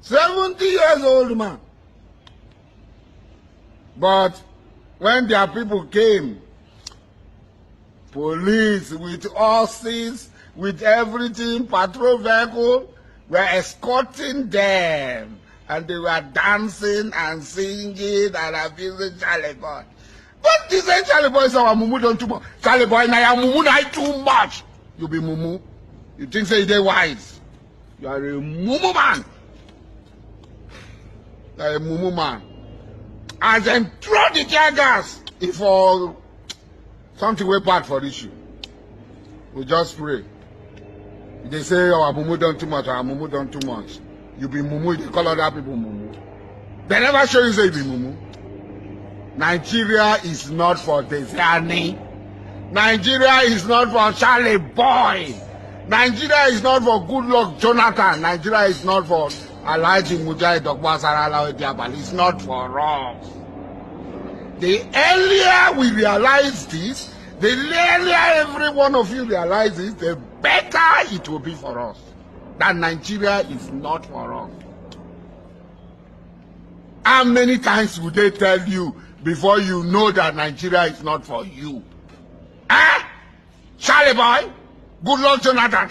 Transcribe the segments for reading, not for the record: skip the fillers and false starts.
70 years old man. But when their people came, police with horses, with everything, patrol vehicle, were escorting them. And they were dancing and singing and abusing Charlie Boy. But they say Charlie Boy is our mumu don't too much. Charlie Boy, now your mumu not too much. You be mumu. You think say they wise. You are a mumu man. You are a mumu man. And then throw the tear gas if all something way bad for issue. We just pray. They say our mumu done too much, our mumu done too much. You be mumu, they call other people mumu. They never show you say you be mumu. Nigeria is not for Desani. Nigeria is not for Charlie Boy. Nigeria is not for Goodluck Jonathan. Nigeria is not for Alhaji Mujahid Dokbo Asara Dokubo. It's not for us. The earlier we realize this, the earlier every one of you realizes, the better it will be for us. That Nigeria is not for us. How many times would they tell you before you know that Nigeria is not for you? Charlie Boy? Goodluck Jonathan?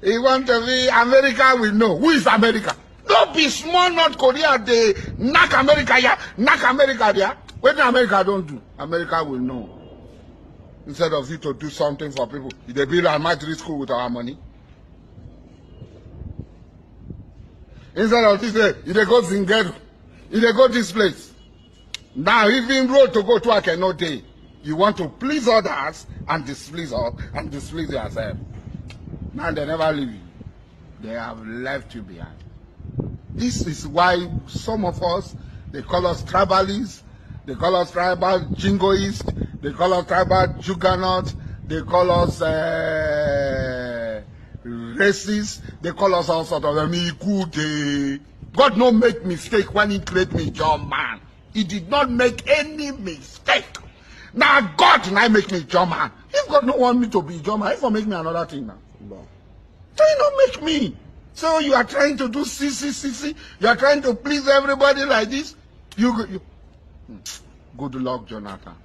He want to be America, we know. Who is America? Don't be small North Korea, they knock America here, knock America there. What America don't do, America will know. Instead of you to do something for people, they build a military school with our money. Instead of this, they go Zingero, they go this place. Now, even road to go to I cannot day. You want to please others and displease us and displease yourself. Now they never leave you. They have left you behind. This is why some of us, they call us tribalists, they call us tribal jingoists, they call us tribal juggernauts, they call us racists, they call us all sorts of them. God no make mistake when he create me John man. He did not make any mistake. Now God now make me John man. If God don't want me to be John man, he will make me another thing now. No. So he don't make me. So you are trying to do CCCC. You are trying to please everybody like this. You good luck, Jonathan.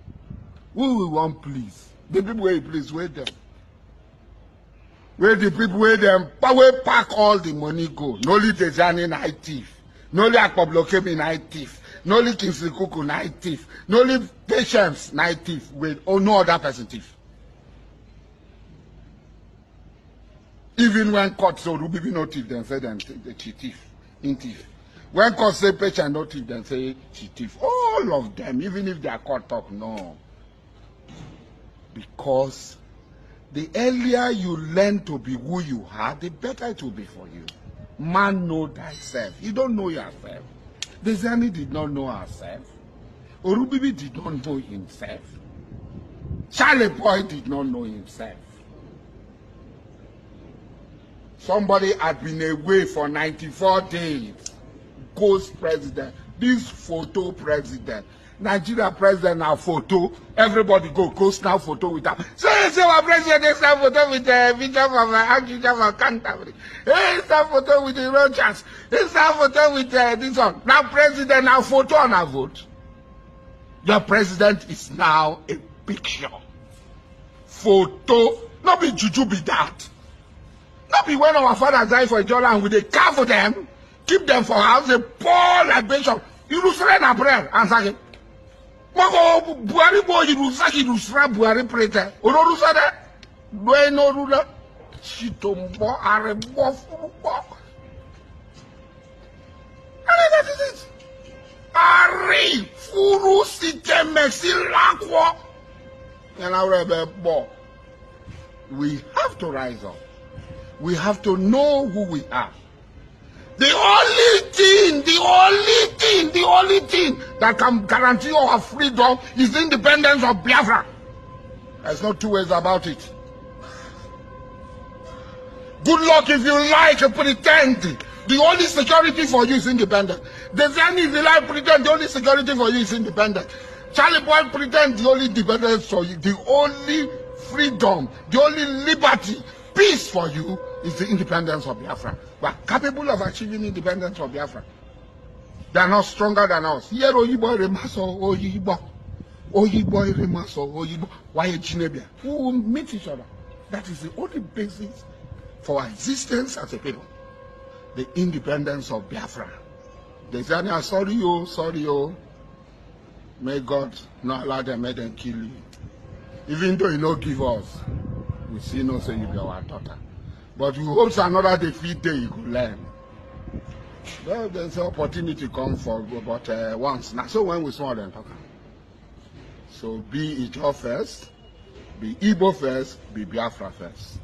Who will want please? The people where you please, wait them. Where the people where them where pack all the money go. No only the Jani night thief. No only Akpablokem night thief. No only Kingsley Kuku night thief. No only Patience night thief. With oh no other person thief. Even when court say Ruby no thief, then say them she thief, in thief. When court say Patience no thief, then say she thief. All of them, even if they are caught up, no. Because the earlier you learn to be who you are, the better it will be for you. Man know thyself. You don't know yourself. Desani did not know herself. Orubibi did not know himself. Charlie Boy did not know himself. Somebody had been away for 94 days. Ghost president. This photo president. Nigeria president now photo. Everybody go ghost now photo with that. So our president is now photo with the Bishop of Archbishop of Canterbury. It's now photo with the Rogers. It's now photo with this one. Now president now photo on a vote. Your president is now a picture. Photo. Not be juju be that. Not be when our fathers die for each other and we they cover them, keep them for house, they pour libation. You lose na prayer and say, Moko Buhari boy you lose Buhari prete. Oro rusada, do no ruler, Chitombo arebo fubo. And that is it. Ari furu site mexi lakwo. And our bo. We have to rise up. We have to know who we are. The only thing that can guarantee our freedom is the independence of Biafra. There's no two ways about it. Good luck if you like to pretend. The only security for you is independence. Desani, if you like pretend, the only security for you is independence. Charlie Boy pretend the only independence for you, the only freedom, the only liberty, peace for you is the independence of Biafra. We are capable of achieving independence of Biafra. They are not stronger than us. Here, Oyibo Remaso, Oyibo. Oyibo Remaso, Oyibo. Why Chinebia? We will meet each other. That is the only basis for our existence as a people. The independence of Biafra. They say, sorry, oh. May God not allow them, make them kill you. Even though you don't give us, we still know say you be our daughter. But we hope another defeat day you could learn. Well, there's an opportunity come for but once. Now, so when we saw them talking. So be Ijaw first, be Igbo first, be Biafra first.